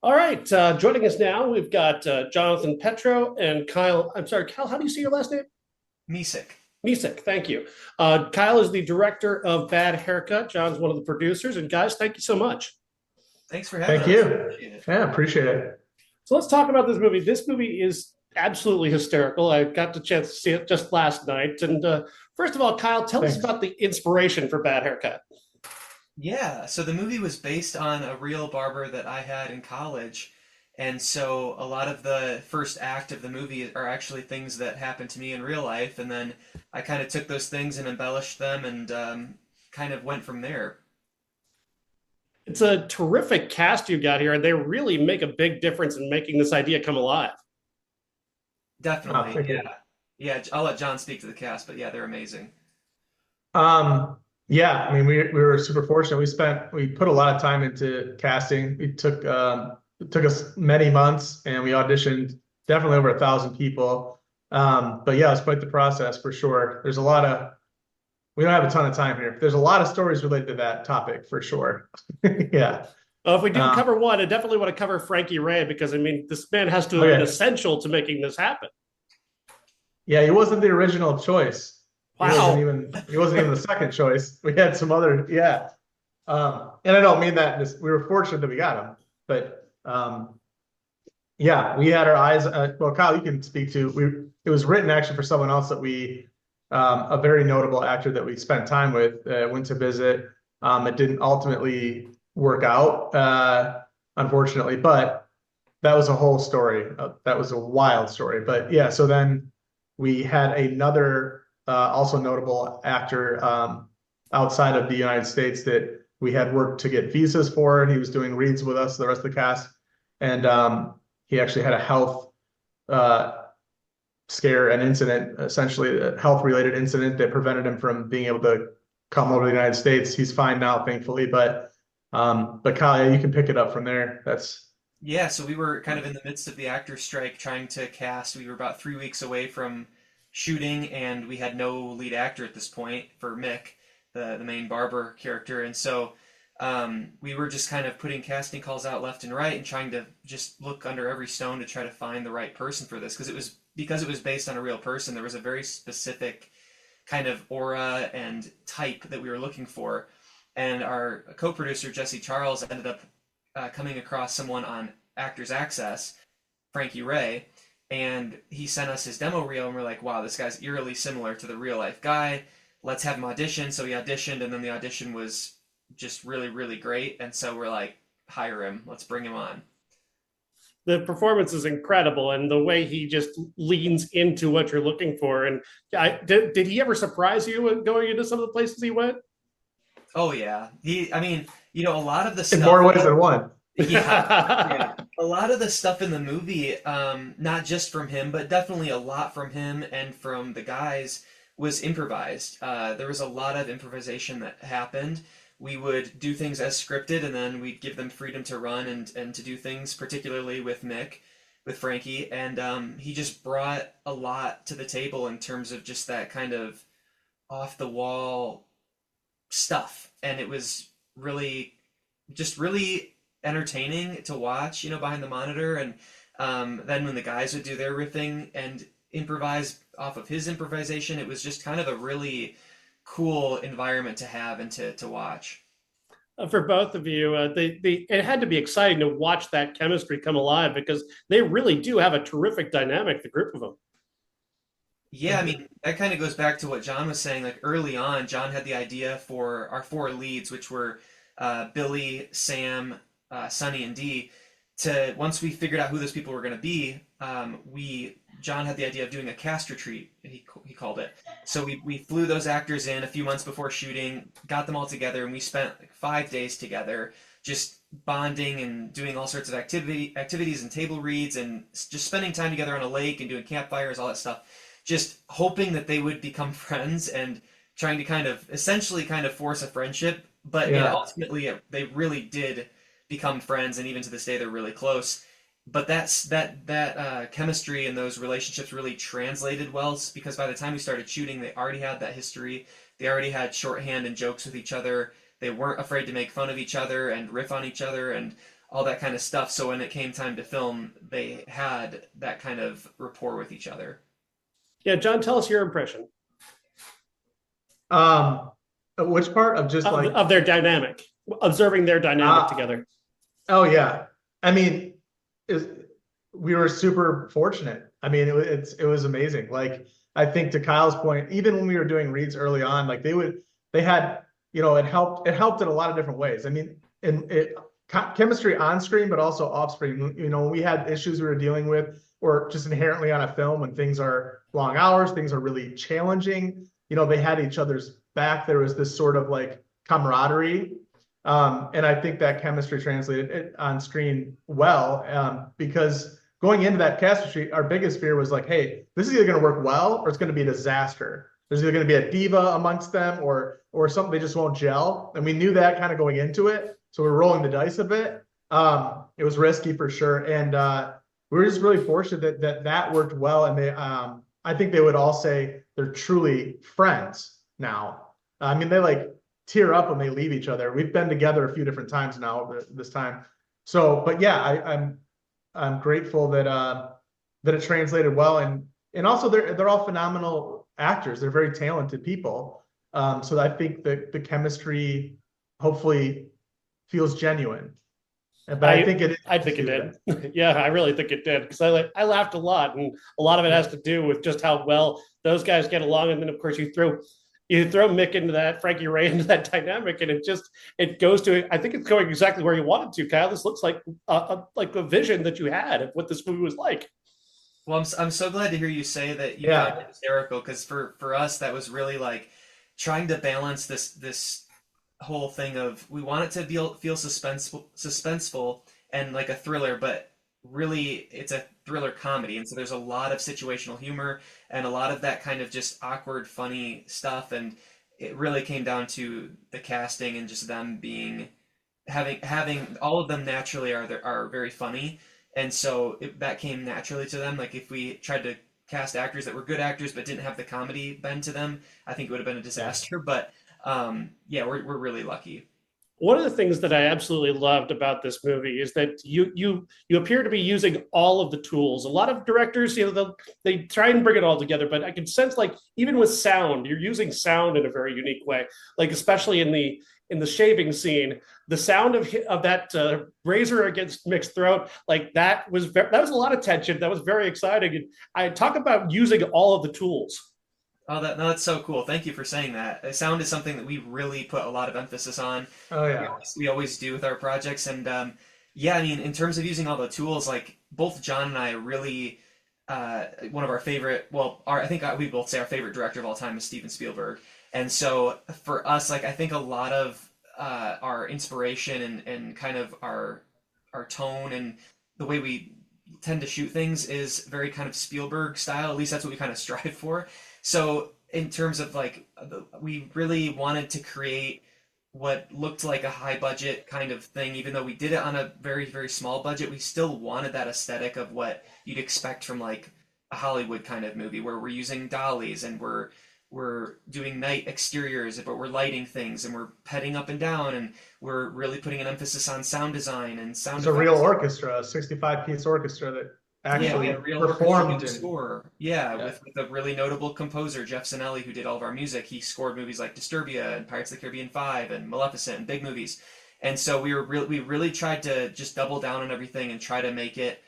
All right, joining us now, we've got Jonathan Petro and Kyle. I'm sorry, Kyle, how do you say your last name? Misak. Misak, thank you. Kyle is the director of Bad Haircut. John's one of the producers. And guys, thank you so much. Thanks for having Thank us. you. Appreciate it. Yeah, appreciate it. So let's talk about this movie. This movie is absolutely hysterical. I got the chance to see it just last night. And first of all, Kyle, tell us Thanks. about the inspiration for Bad Haircut. Yeah, so the movie was based on a real barber that I had in college. And so a lot of the first act of the movie are actually things that happened to me in real life. And then I kind of took those things and embellished them and kind of went from there. It's a terrific cast you got here, and they really make a big difference in making this idea come alive. Oh, Definitely, thank you. yeah. Yeah, I'll let John speak to the cast, but yeah, they're amazing. Um, yeah, I mean, we were super fortunate. We put a lot of time into casting. It took us many months, and we auditioned definitely over 1,000 people. But yeah, it was quite the process for sure. We don't have a ton of time here. There's a lot of stories related to that topic for sure. Yeah. If we do Um, cover one, I definitely want to cover Frankie Ray because, I mean, this man has to have been okay. essential to making this happen. Yeah, he wasn't the original choice. Wow. He wasn't even the second choice. We had some other, yeah. And I don't mean that we were fortunate that we got him, but yeah, we had our eyes. Well, Kyle, you can speak to. It was written actually for someone else that a very notable actor that we spent time with, went to visit. It didn't ultimately work out, unfortunately, but that was a whole story. That was a wild story. But yeah, so then we had another also notable actor outside of the United States that we had worked to get visas for. He was doing reads with us, the rest of the cast, and he actually had a health uh, scare, an incident, essentially a health-related incident that prevented him from being able to come over to the United States. He's fine now, thankfully, but Kyle, yeah, you can pick it up from there. That's Yeah, so we were kind of in the midst of the actor strike trying to cast. We were about 3 weeks away from shooting, and we had no lead actor at this point for Mick, the main barber character. And so we were just kind of putting casting calls out left and right and trying to just look under every stone to try to find the right person for this because it was based on a real person. There was a very specific kind of aura and type that we were looking for. And our co-producer Jesse Charles ended up coming across someone on Actors Access, Frankie Ray, and he sent us his demo reel, and we're like, wow, this guy's eerily similar to the real life guy. Let's have him audition. So he auditioned, and then the audition was just really, really great. And so we're like, hire him. Let's bring him on. The performance is incredible, and the way he just leans into what you're looking for. And did he ever surprise you going into some of the places he went? Oh yeah, I mean, a lot of the in more stuff. ways than one. Yeah, yeah. A lot of the stuff in the movie, not just from him, but definitely a lot from him and from the guys, was improvised. There was a lot of improvisation that happened. We would do things as scripted, and then we'd give them freedom to run and to do things, particularly with Mick, with Frankie, and he just brought a lot to the table in terms of just that kind of off the wall stuff, and it was really entertaining to watch, behind the monitor. And then when the guys would do their riffing and improvise off of his improvisation, it was just kind of a really cool environment to have and to watch. For both of you, it had to be exciting to watch that chemistry come alive because they really do have a terrific dynamic, the group of them. Yeah, I mean, that kind of goes back to what John was saying. Like early on, John had the idea for our four leads, which were Billy, Sam, Sonny, and Dee. To once we figured out who those people were going to be, John had the idea of doing a cast retreat. He called it. So we flew those actors in a few months before shooting, got them all together, and we spent like 5 days together, just bonding and doing all sorts of activities and table reads, and just spending time together on a lake and doing campfires, all that stuff. Just hoping that they would become friends and trying to essentially force a friendship. But Yeah. ultimately, they really did become friends, and even to this day, they're really close. But that chemistry and those relationships really translated well because by the time we started shooting, they already had that history. They already had shorthand and jokes with each other. They weren't afraid to make fun of each other and riff on each other, and all that kind of stuff. So when it came time to film, they had that kind of rapport with each other. Yeah, John, tell us your impression Um, which part of just like, of their dynamic, observing their dynamic uh, together. oh yeah. I mean, is we were super fortunate. I mean, it was amazing. Like I think to Kyle's point, even when we were doing reads early on, like they had, it helped in a lot of different ways. I mean, in it chemistry on screen, but also off screen. When we had issues we were dealing with, or just inherently on a film when things are long hours, things are really challenging. They had each other's back. There was this sort of like camaraderie, and I think that chemistry translated it on screen well, because going into that chemistry, our biggest fear was like, hey, this is either going to work well or it's going to be a disaster. There's either going to be a diva amongst them or something, they just won't gel. And we knew that kind of going into it. So we're rolling the dice a bit. It was risky for sure. And we were just really fortunate that worked well. And I think they would all say they're truly friends now. I mean, they like tear up when they leave each other. We've been together a few different times now this time. So, but yeah, I'm grateful that it translated well, and also they're all phenomenal actors. They're very talented people. So I think that the chemistry hopefully feels genuine. But I think it is. I think it did. Yeah, I really think it did because I laughed a lot, and a lot of it has to do with just how well those guys get along. And then of course you throw Mick into that, Frankie Ray into that dynamic, and it goes to. I think it's going exactly where you wanted to, Kyle. This looks like a vision that you had of what this movie was like. Well, I'm so glad to hear you say that you found it hysterical, because for us that was really like trying to balance this whole thing of, we want it to feel suspenseful and like a thriller, but really it's a thriller comedy, and so there's a lot of situational humor and a lot of that kind of just awkward funny stuff, and it really came down to the casting and just them being having all of them naturally are very funny, and so that came naturally to them. Like if we tried to cast actors that were good actors but didn't have the comedy bend to them, I think it would have been a disaster. But yeah, we're really lucky. One of the things that I absolutely loved about this movie is that you appear to be using all of the tools. A lot of directors, they try and bring it all together, but I can sense like even with sound, you're using sound in a very unique way. Like especially in the shaving scene, the sound of that razor against Mick's throat, like that was a lot of tension. That was very exciting. And I talk about using all of the tools. Oh, that's so cool. Thank you for saying that. Sound is something that we really put a lot of emphasis on. Oh yeah. We always do with our projects. And yeah, I mean, in terms of using all the tools, like both John and I really, one of our favorite, well, I think we both say our favorite director of all time is Steven Spielberg. And so for us, like I think a lot of our inspiration and kind of our tone and the way we tend to shoot things is very kind of Spielberg style. At least that's what we kind of strive for. So in terms of like, we really wanted to create what looked like a high budget kind of thing, even though we did it on a very, very small budget. We still wanted that aesthetic of what you'd expect from like a Hollywood kind of movie, where we're using dollies and we're doing night exteriors, but we're lighting things and we're petting up and down, and we're really putting an emphasis on sound design and sound. It's a real orchestra, a 65-piece orchestra that actually performed and score. With a really notable composer, Jeff Zanelli, who did all of our music. He scored movies like Disturbia and Pirates of the Caribbean 5 and Maleficent and big movies. And so we really tried to just double down on everything and try to make it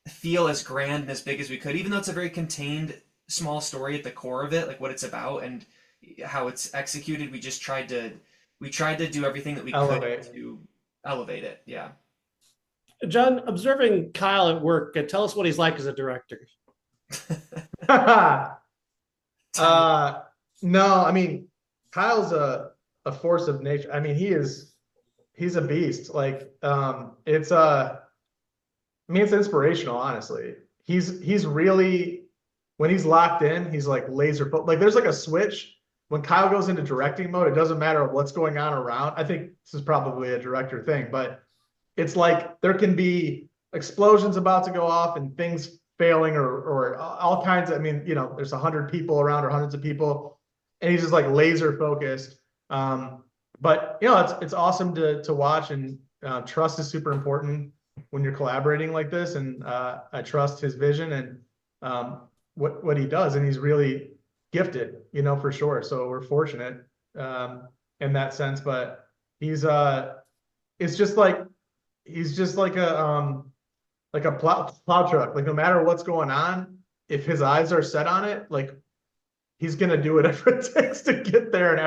feel as grand and as big as we could, even though it's a very contained small story at the core of it, like what it's about and how it's executed. We tried to do everything that we could to elevate it. Yeah. John, observing Kyle at work, tell us what he's like as a director. No, I mean, Kyle's a force of nature. I mean, he's a beast. Like, it's inspirational, honestly. He's really, when he's locked in, he's like laser, like there's like a switch when Kyle goes into directing mode. It doesn't matter what's going on around. I think this is probably a director thing, but it's like there can be explosions about to go off and things failing or all kinds of, I mean, there's 100 people around or hundreds of people, and he's just like laser focused. but it's awesome to watch, and trust is super important when you're collaborating like this. And I trust his vision and what he does, and he's really gifted, for sure. So we're fortunate in that sense. But it's just like he's just like a plow truck. Like no matter what's going on, if his eyes are set on it, like he's gonna do whatever it takes to get there in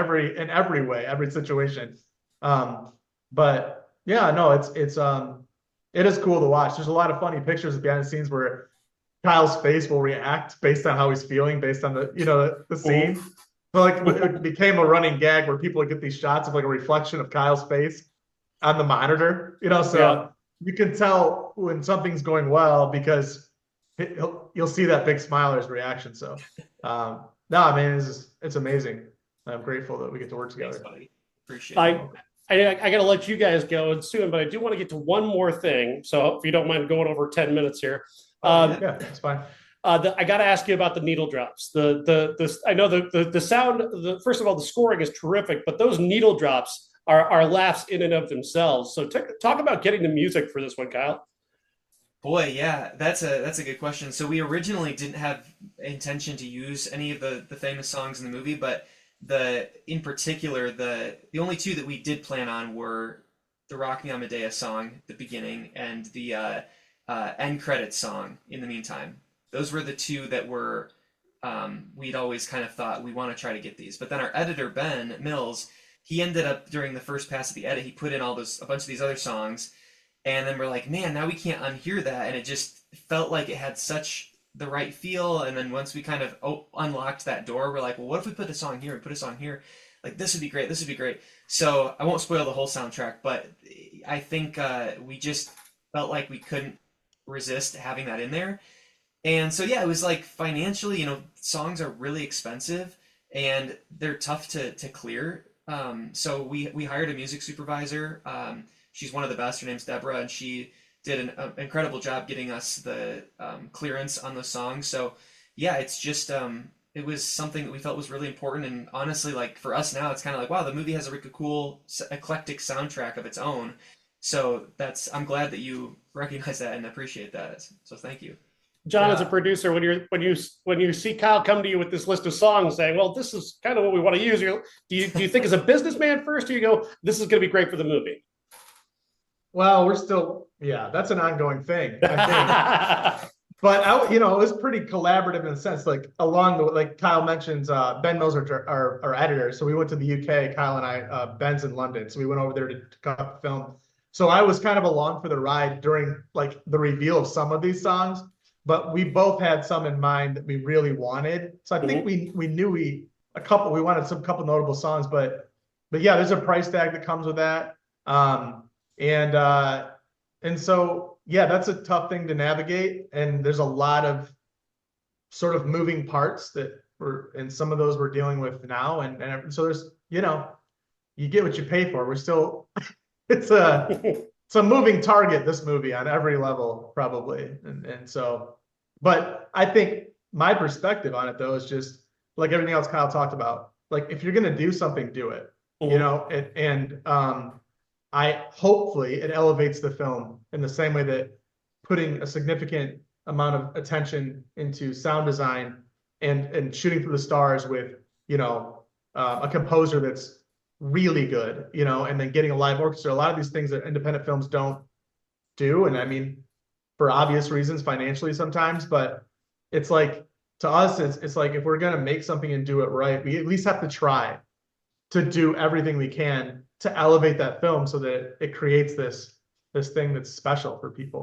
every way, every situation. But yeah, no, it is cool to watch. There's a lot of funny pictures behind the scenes where Kyle's face will react based on how he's feeling, based on the scene. So like it became a running gag where people would get these shots of like a reflection of Kyle's face on the monitor, so Yeah. you can tell when something's going well because you'll see that big smile or his reaction. So no, I mean, it's amazing. I'm grateful that we get to work Thanks, together. buddy. Appreciate it. I got to let you guys go soon, but I do want to get to one more thing. So if you don't mind going over 10 minutes here. Yeah, that's fine. I got to ask you about the needle drops. I know the sound. First of all, the scoring is terrific, but those needle drops are laughs in and of themselves. So talk about getting the music for this one, Kyle. Boy, yeah, that's a good question. So we originally didn't have intention to use any of the famous songs in the movie, but in particular the only two that we did plan on were the Rock Me Amadeus song, the beginning, and the end credits song in the meantime. Those were the two that were we'd always kind of thought we want to try to get these. But then our editor Ben Mills, he ended up during the first pass of the edit, he put in a bunch of these other songs, and then we're like, man, now we can't unhear that, and it just felt like it had such the right feel. And then once we kind of unlocked that door, we're like, well, what if we put a song here and put a song here? Like this would be great. This would be great. So I won't spoil the whole soundtrack, but I think we just felt like we couldn't resist having that in there. And so yeah, it was like financially, songs are really expensive and they're tough to clear. So we hired a music supervisor. She's one of the best. Her name's Deborah, and she did an incredible job getting us the clearance on those songs. So yeah, it's just it was something that we felt was really important. And honestly, like for us now, it's kind of like, wow, the movie has a really cool eclectic soundtrack of its own. So I'm glad that you recognize that and appreciate that. So thank you. John, as a producer, when you see Kyle come to you with this list of songs, saying, "Well, this is kind of what we want to use," do you think as a businessman first, or you go, "This is going to be great for the movie"? Well, that's an ongoing thing, I think. But it was pretty collaborative in a sense. Like like Kyle mentions, Ben Mills, our editor. So we went to the UK. Kyle and I, Ben's in London, so we went over there to cut the film. So I was kind of along for the ride during like the reveal of some of these songs, but we both had some in mind that we really wanted. So I think we knew we wanted some couple notable songs, but yeah, there's a price tag that comes with that. And so yeah, that's a tough thing to navigate, and there's a lot of sort of moving parts and some of those we're dealing with now, and so there's you get what you pay for. We're still it's a moving target, this movie, on every level probably, and so, but I think my perspective on it though is just like everything else Kyle talked about. Like if you're gonna do something, do it. Hopefully it elevates the film in the same way that putting a significant amount of attention into sound design and shooting for the stars with a composer that's really good, and then getting a live orchestra. A lot of these things that independent films don't do, and I mean for obvious reasons financially sometimes, but it's like to us it's like if we're gonna make something and do it right, we at least have to try to do everything we can to elevate that film so that it creates this thing that's special for people.